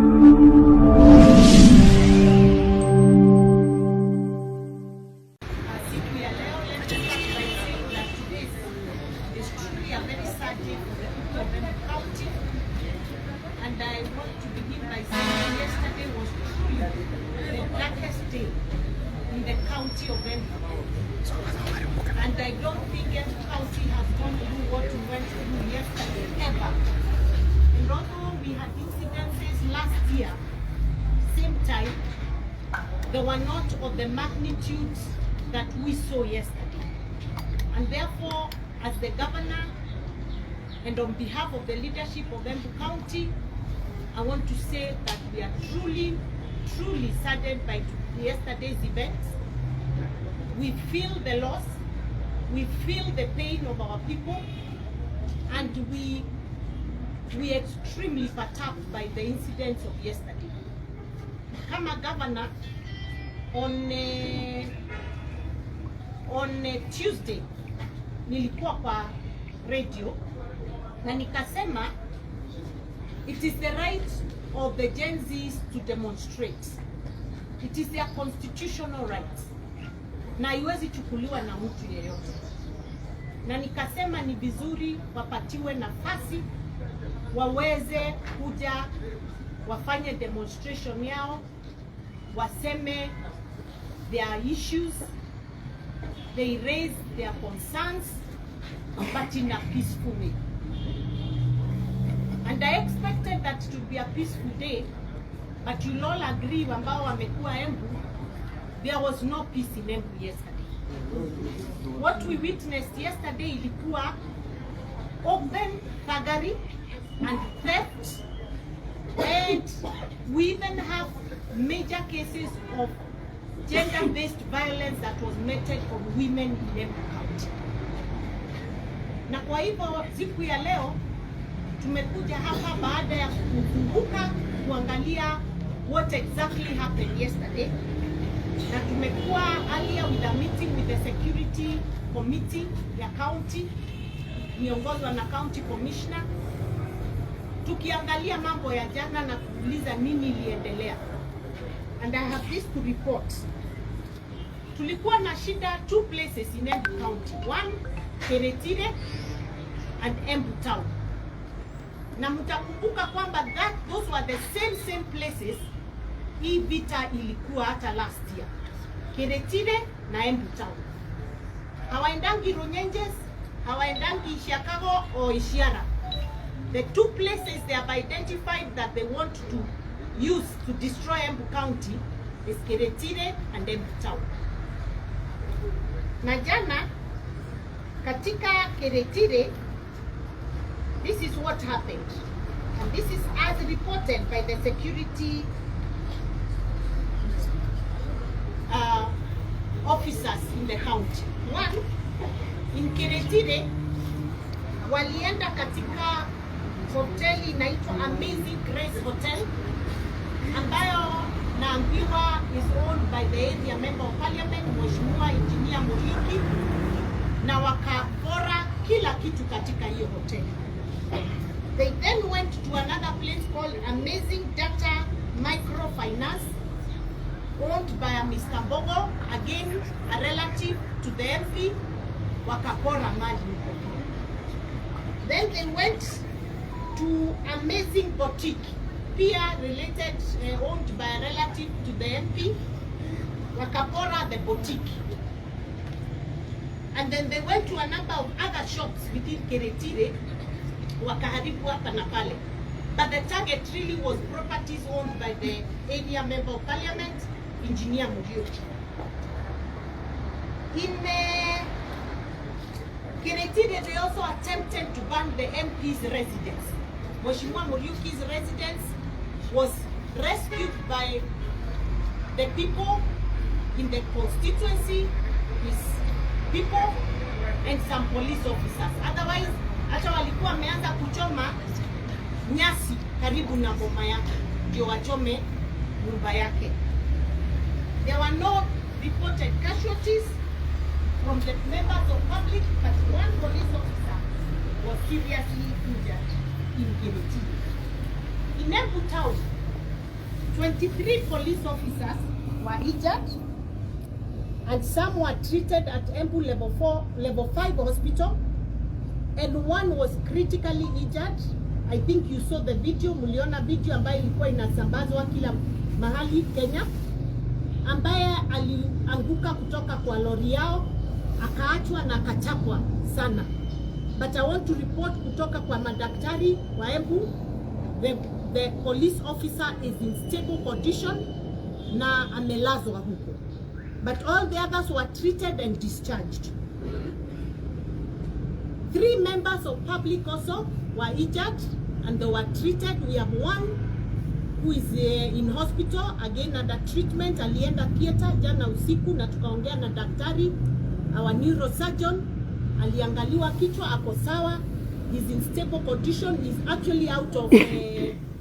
And I want to begin by saying yesterday was truly the darkest day in the county of Embu. And I don't think Embu County has gone through what we went through yesterday ever. And although we had incidences last year, same time, they were not of the magnitude that we saw yesterday. And therefore, as the governor and on behalf of the leadership of Embu County, I want to say that we are truly, truly saddened by yesterday's events. We feel the loss, we feel the pain of our people, and we extremely perturbed by the incidents of yesterday. Kama governor, on Tuesday, nilikuwa kwa radio na nikasema it is the right of the Gen Zs to demonstrate. It is their constitutional right. Na haiwezi chukuliwa na mtu yeyote. Na nikasema ni vizuri wapatiwe nafasi waweze kuja wafanye demonstration yao, waseme their issues, they raise their concerns, but in a peaceful way. And I expected that to be a peaceful day, but you'll all agree ambao wamekuwa Embu, there was no peace in Embu yesterday. What we witnessed yesterday ilikuwa open thuggery and theft, and we even have major cases of gender-based violence that was meted on women in Embu County. Na kwa hivyo siku ya leo tumekuja hapa baada ya kuzunguka kuangalia what exactly happened yesterday, na tumekuwa earlier with a meeting with the security committee ya county miongozwa na county commissioner, tukiangalia mambo ya jana na kuuliza nini iliendelea. And I have this to report. Tulikuwa na shida two places in Embu County. One, Keretire and Embu Town. Na mtakumbuka kwamba those were the same places hii vita ilikuwa hata last year. Keretire na Embu Town. Hawaendangi Runyenjes, hawaendangi Chicago or Ishiara. The two places they have identified that they want to use to destroy Embu County is Keretire and Embu Town. Na jana katika Keretire, this is what happened, and this is as reported by the security officers in the county. One, in Keretire, walienda katika hoteli inaitwa Amazing Grace Hotel, ambayo naambiwa is owned by the area member of parliament, Mheshimiwa Engineer Muriuki, na wakapora kila kitu katika hiyo hoteli. They then went to another place called Amazing Data Microfinance, owned by a Mr. Bogo, again a relative to the MP, wakapora mali. Then they went to Amazing Boutique, peer related, owned by a relative to the MP, wakapora the boutique. And then they went to a number of other shops within Keretire, wakaharibu hapa na pale. But the target really was properties owned by the area member of parliament, Engineer Muriuki. In Keretire, they also attempted to burn the MP's residence. Mheshimiwa Muriuki's residence was rescued by the people in the constituency, his people, and some police officers. Otherwise, hata walikuwa wameanza kuchoma nyasi karibu na boma yake ndio wachome nyumba yake. There were no reported casualties from the members of public, but one police officer was seriously injured in Kilio. In Embu Town, 23 police officers were injured, and some were treated at Embu level 5 hospital, and one was critically injured. I think you saw the video, muliona video ambayo ilikuwa inasambazwa kila mahali Kenya, ambaye alianguka kutoka kwa lori yao, akaachwa na akachapwa sana. But I want to report kutoka kwa madaktari wa Embu, the police officer is in stable condition na amelazwa huko. But all the others were treated and discharged. 3 members of public also were injured and they were treated. We have one who is in hospital again under treatment. Alienda theater jana usiku na tukaongea na daktari, our neurosurgeon. Aliangaliwa kichwa, ako sawa. He's in stable condition. He's actually out of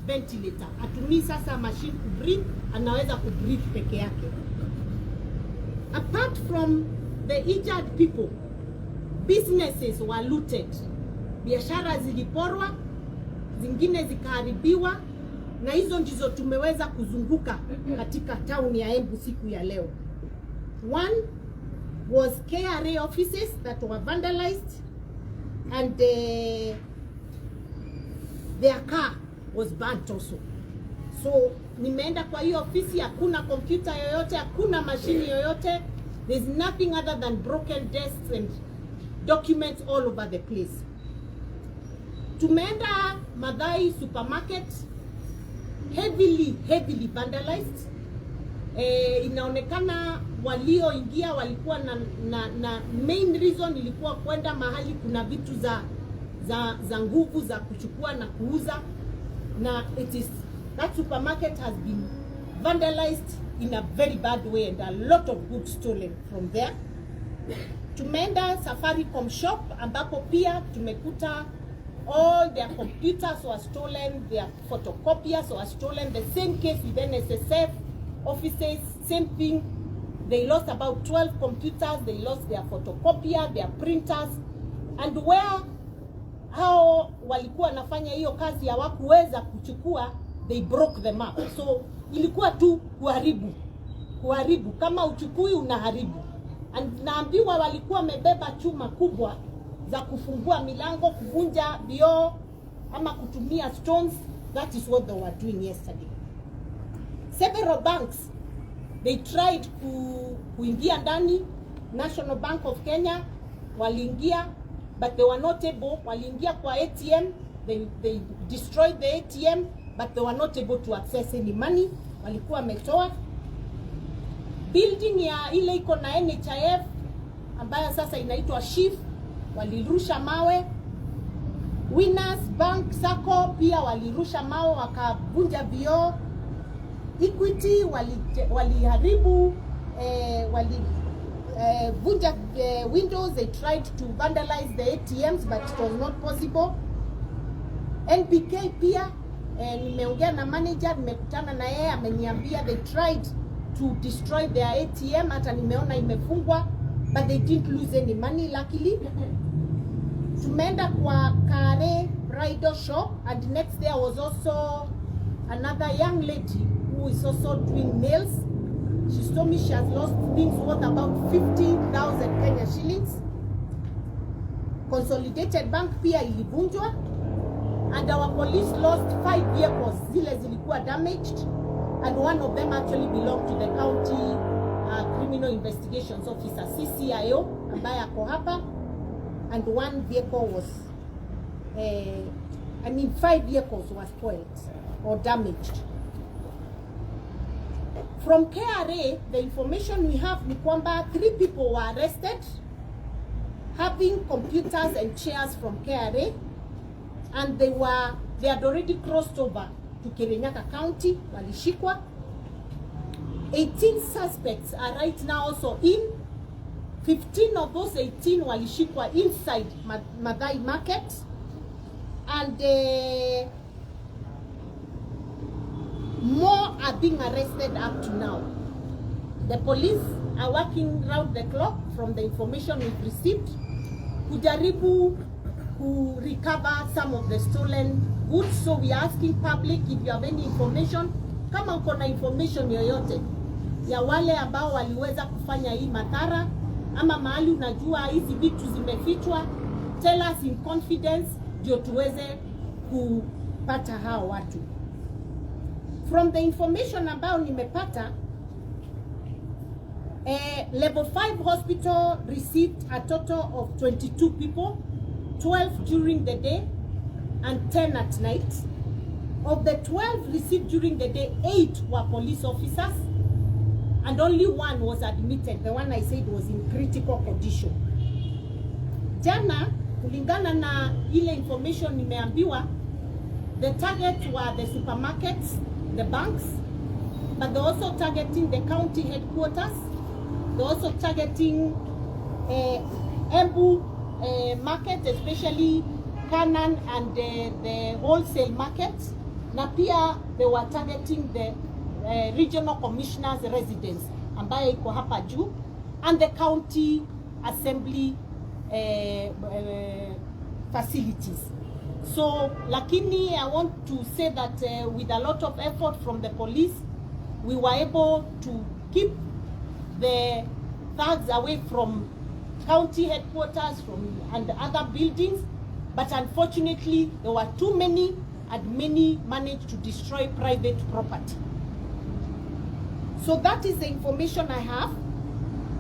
ventilator. Atumii sasa machine to breathe, anaweza ku breathe peke yake. Apart from the injured people, businesses were looted. Biashara ziliporwa, zingine zikaharibiwa, na hizo ndizo tumeweza kuzunguka katika town ya Embu siku ya leo. One was KRA offices that were vandalized, and their car was burnt also. So nimeenda kwa hiyo ofisi, hakuna computer yoyote, hakuna machine yoyote. There's nothing other than broken desks and documents all over the place. Tumeenda Madai supermarket, heavily vandalized. Inaonekana walioingia walikuwa na main reason ilikuwa kwenda mahali kuna vitu za nguvu za kuchukua na kuuza, na that supermarket has been vandalized in a very bad way and a lot of goods stolen from there. Tumeenda Safaricom shop ambapo pia tumekuta all their computers were stolen, their photocopiers were stolen. The same case with NSSF offices, same thing. They lost about 12 computers, they lost their photocopier, their printers, and where hao walikuwa nafanya hiyo kazi hawakuweza kuchukua, they broke them up. So ilikuwa tu kuharibu, kama uchukui unaharibu. And naambiwa walikuwa wamebeba chuma kubwa za kufungua milango, kuvunja vioo ama kutumia stones. That is what they were doing yesterday. Several banks, they tried kuingia ndani. National Bank of Kenya waliingia, but they were not able. Waliingia kwa ATM, they destroyed the ATM, but they were not able to access any money. Walikuwa wametoa. Building ya ile iko na NHIF ambayo sasa inaitwa SHIF, walirusha mawe. Winners Bank Sacco pia walirusha mawe wakavunja vioo. Equity waliharibu vunja windows. They tried to vandalize the ATMs, but it was not possible. NPK pia nimeongea na manager, nimekutana na yeye, ameniambia they tried to destroy their ATM, hata nimeona imefungwa, but they didn't lose any money luckily. Tumeenda kwa Kare bridal shop, and next there was also another young lady who is also doing nails. She told me she has lost things worth about 50,000 Kenya shillings. Consolidated Bank pia ilivunjwa, and our police lost 5 vehicles zile zilikuwa damaged, and one of them actually belonged to the county criminal investigations officer, CCIO, ambaye ako hapa. And one vehicle was 5 vehicles were spoiled or damaged. From KRA, the information we have ni kwamba 3 people were arrested having computers and chairs from KRA, and they had already crossed over to Kirinyaga County, walishikwa. 18 suspects are right now also in. 15 of those 18 walishikwa inside Madai market, and more are being arrested up to now. The police are working round the clock from the information we've received kujaribu to recover some of the stolen goods. So we are asking public, if you have any information, kama uko na information yoyote ya wale ambao waliweza kufanya hii madhara, ama mahali unajua hizi vitu zimefichwa, tell us in confidence ndio tuweze kupata hao watu. From the information ambayo nimepata, level 5 hospital received a total of 22 people, 12 during the day and 10 at night. Of the 12 received during the day, 8 were police officers and only 1 was admitted. The one I said was in critical condition. Jana, kulingana na ile information nimeambiwa, the targets were the supermarkets, the banks, but they're also targeting the county headquarters. They're also targeting Embu market, especially Canaan and the wholesale markets. Na pia they were targeting the regional commissioner's residence ambayo iko hapa juu, and the county assembly facilities. So lakini I want to say that with a lot of effort from the police, we were able to keep the thugs away from county headquarters and other buildings, but unfortunately there were too many, and many managed to destroy private property. So that is the information I have,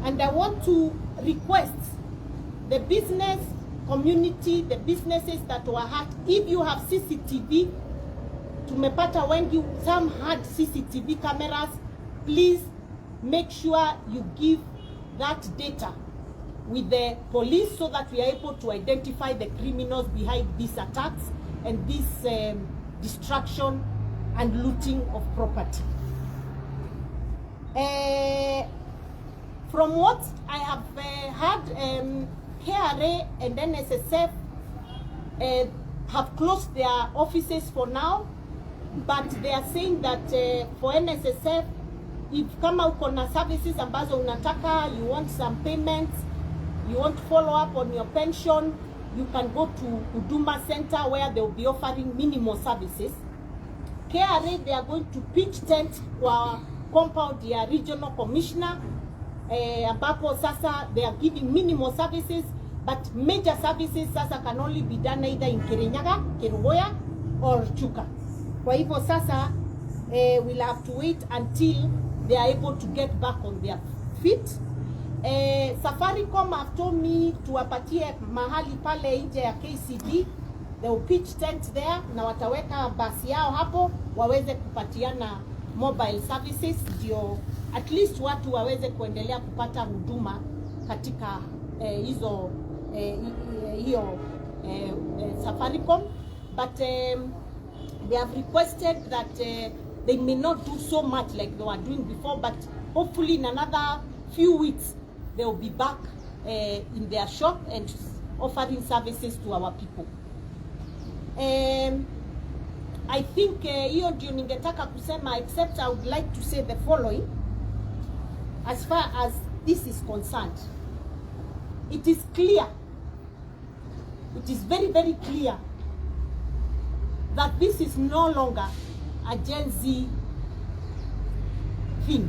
and I want to request the business community, the businesses that were hurt, if you have CCTV, tumepata wengi, some had CCTV cameras, please make sure you give that data with the police so that we are able to identify the criminals behind these attacks and this destruction and looting of property. From what I have heard, KRA and NSSF have closed their offices for now, but they are saying that for NSSF, if kama uko na services ambazo unataka, you want some payments, you want to follow up on your pension, you can go to Huduma Center where they will be offering minimal services. KRA, they are going to pitch tent kwa compound ya regional commissioner, ambapo sasa they are giving minimal services, but major services sasa can only be done either in Kirinyaga, Kerugoya or Chuka. Kwa hivyo sasa we'll have to wait until they are able to get back on their feet. Safaricom have told me tuwapatie mahali pale nje ya KCD, they will pitch tent there na wataweka basi yao hapo waweze kupatiana mobile services, ndio at least watu waweze kuendelea kupata huduma katika hizo hiyo Safaricom. But they have requested that they may not do so much like they were doing before, but hopefully in another few weeks they will be back in their shop and offering services to our people. I think hiyo ndio ningetaka kusema, except I would like to say the following. As far as this is concerned, it is clear, it is very, very clear that this is no longer a Gen Z thing.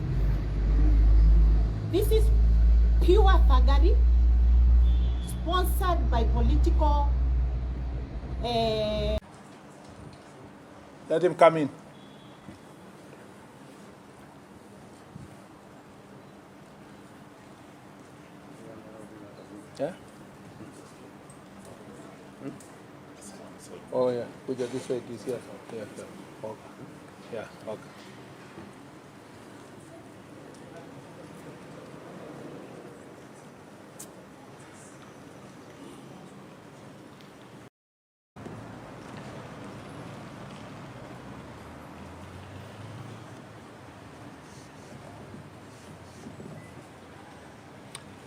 This is pure thuggery sponsored by political Let him come in. Yeah? Hmm? Oh yeah, put it this way, this here. Yeah, yeah. Okay. Yeah, okay.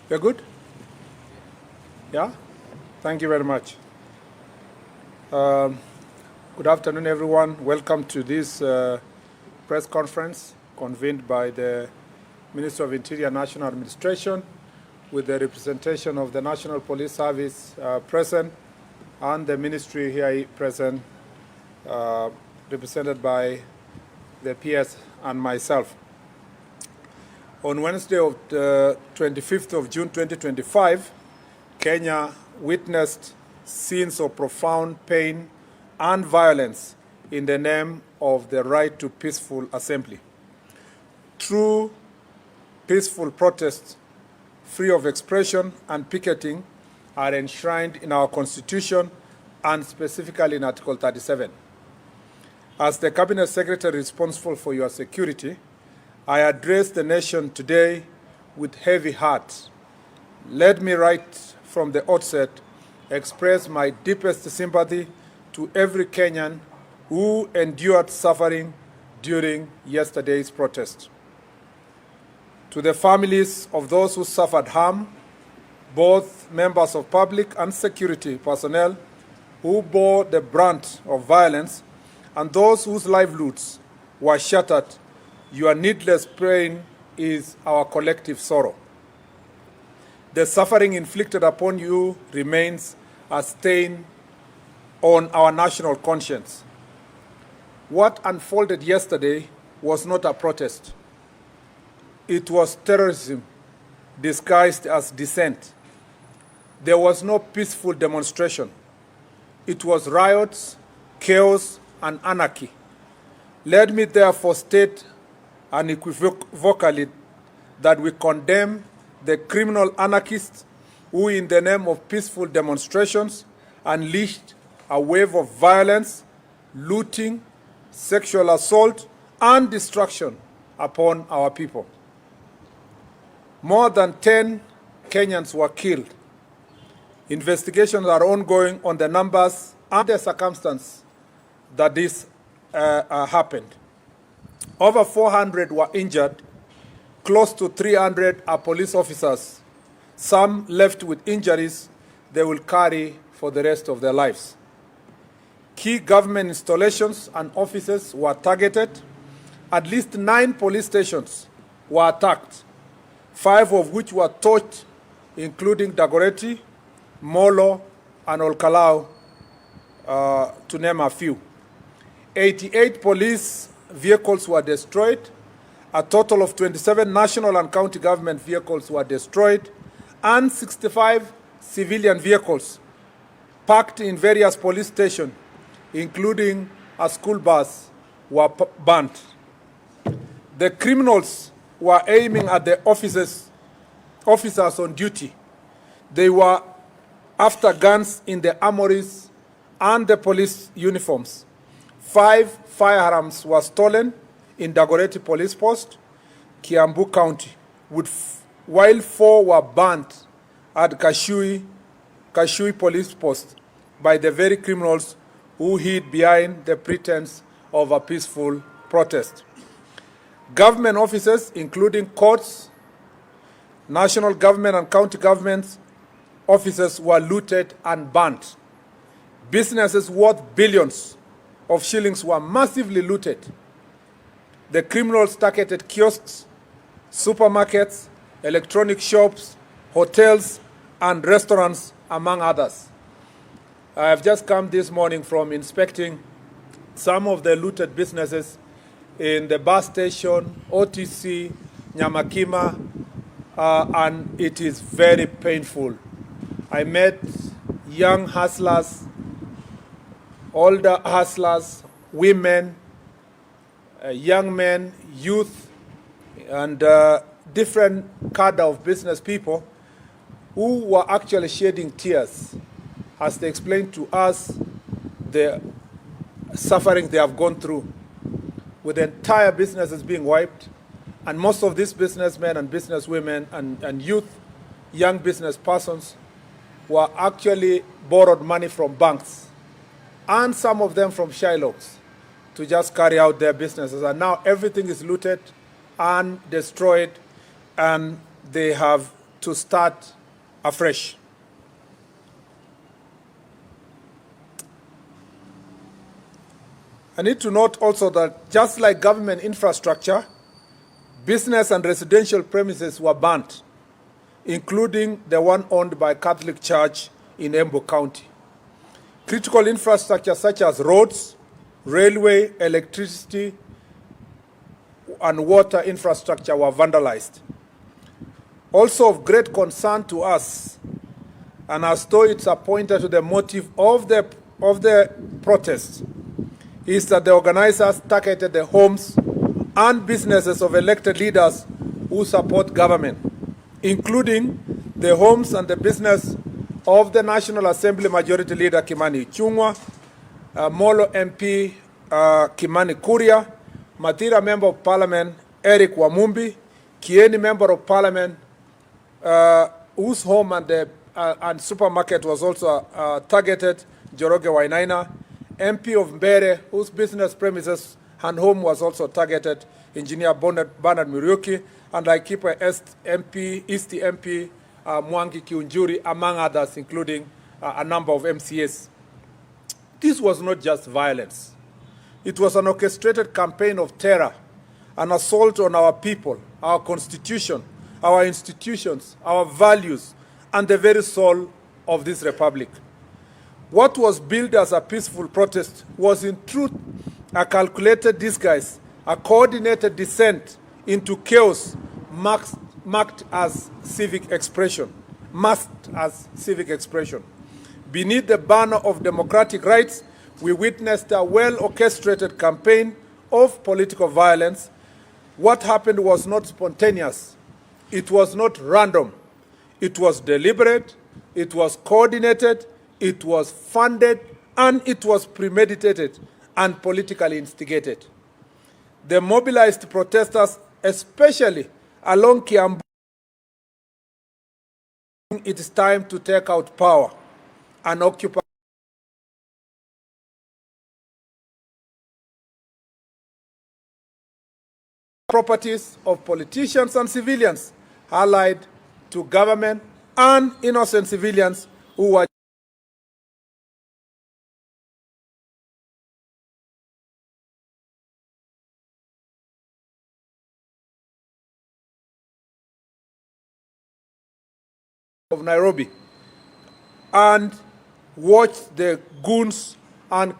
You're good? Yeah? Thank you very much. Good afternoon, everyone. Welcome to this press conference convened by the Minister of Interior National Administration with the representation of the National Police Service present and the ministry here present, represented by the PS, and myself. On Wednesday of the 25th of June 2025, Kenya witnessed scenes of profound pain and violence in the name of the right to peaceful assembly. True peaceful protests, free of expression and picketing, are enshrined in our Constitution and specifically in Article 37. As the Cabinet Secretary responsible for your security, I address the nation today with heavy heart. Let me right from the outset express my deepest sympathy to every Kenyan who endured suffering during yesterday's protest. To the families of those who suffered harm, both members of public and security personnel who bore the brunt of violence, and those whose livelihoods were shattered, your needless pain is our collective sorrow. The suffering inflicted upon you remains a stain on our national conscience. What unfolded yesterday was not a protest. It was terrorism disguised as dissent. There was no peaceful demonstration. It was riots, chaos, and anarchy. Let me therefore state unequivocally that we condemn the criminal anarchists who, in the name of peaceful demonstrations, unleashed a wave of violence, looting, sexual assault, and destruction upon our people. More than 10 Kenyans were killed. Investigations are ongoing on the numbers and the circumstance that this happened. Over 400 were injured. Close to 300 are police officers. Some left with injuries they will carry for the rest of their lives. Key government installations and offices were targeted. At least 9 police stations were attacked, 5 of which were torched, including Dagoretti, Molo, and Olkalau, to name a few. 88 police vehicles were destroyed. A total of 27 national and county government vehicles were destroyed, and 65 civilian vehicles parked in various police stations, including a school bus, were burnt. The criminals were aiming at the officers on duty. They were after guns in the armories and the police uniforms. 5 firearms were stolen in Dagoretti Police Post, Kiambu County, while 4 were burnt at Kashui Police Post by the very criminals who hid behind the pretense of a peaceful protest. Government offices, including courts, national government and county government offices, were looted and burnt. Businesses worth billions of shillings were massively looted. The criminals targeted kiosks, supermarkets, electronic shops, hotels, and restaurants, among others. I have just come this morning from inspecting some of the looted businesses in the bus station, OTC, Nyamakima, and it is very painful. I met young hustlers, older hustlers, women, young men, youth, and different cadre of business people who were actually shedding tears as they explained to us the suffering they have gone through, with the entire businesses being wiped, and most of these businessmen and businesswomen and youth, young business persons, were actually borrowed money from banks, and some of them from Shylocks, to just carry out their businesses. And now everything is looted and destroyed, and they have to start afresh. I need to note also that just like government infrastructure, business and residential premises were burnt, including the one owned by Catholic Church in Embu County. Critical infrastructure such as roads, railway, electricity, and water infrastructure were vandalized. Also of great concern to us, and as though it's a pointer to the motive of the protests, is that the organizers targeted the homes and businesses of elected leaders who support government, including the homes and the business of the National Assembly Majority Leader Kimani Ichung'wah, Molo MP Kimani Kuria, Matira Member of Parliament Eric Wamumbi, Kieni Member of Parliament whose home and supermarket was also targeted, Joroge Wainaina, MP of Mbarire, whose business premises and home was also targeted, Engineer Bernard Muriuki, and Laikipia East MP Mwangi Kiunjuri, among others, including a number of MCAs. This was not just violence. It was an orchestrated campaign of terror, an assault on our people, our constitution, our institutions, our values, and the very soul of this republic. What was billed as a peaceful protest was in truth a calculated disguise, a coordinated descent into chaos marked as civic expression, masked as civic expression. Beneath the banner of democratic rights, we witnessed a well-orchestrated campaign of political violence. What happened was not spontaneous. It was not random. It was deliberate, it was coordinated, it was funded, and it was premeditated and politically instigated. The mobilized protesters, especially along Kiambu, it is time to take out power and occupy properties of politicians and civilians allied to government and innocent civilians who were of Nairobi, and watched the goons and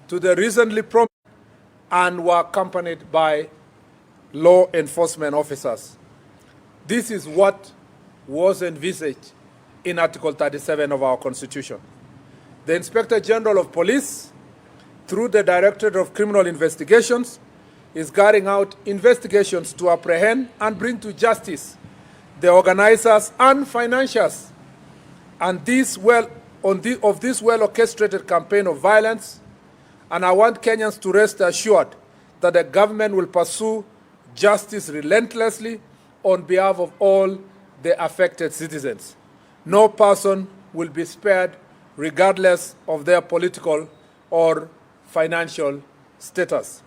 to the recently promised and were accompanied by law enforcement officers. This is what was envisaged in Article 37 of our Constitution. The Inspector General of Police, through the Directorate of Criminal Investigations, is carrying out investigations to apprehend and bring to justice the organizers and financiers and of this well-orchestrated campaign of violence. And I want Kenyans to rest assured that the government will pursue justice relentlessly on behalf of all the affected citizens. No person will be spared regardless of their political or financial status.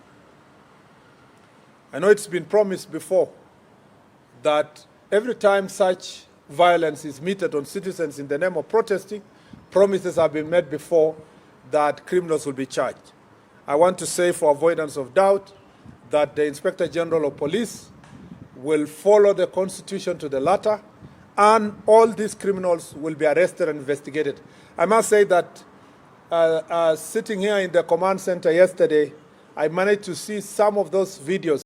I know it's been promised before that every time such violence is meted on citizens in the name of protesting, promises have been made before that criminals will be charged. I want to say, for avoidance of doubt, that the Inspector General of Police will follow the Constitution to the letter, and all these criminals will be arrested and investigated. I must say that sitting here in the command center yesterday, I managed to see some of those videos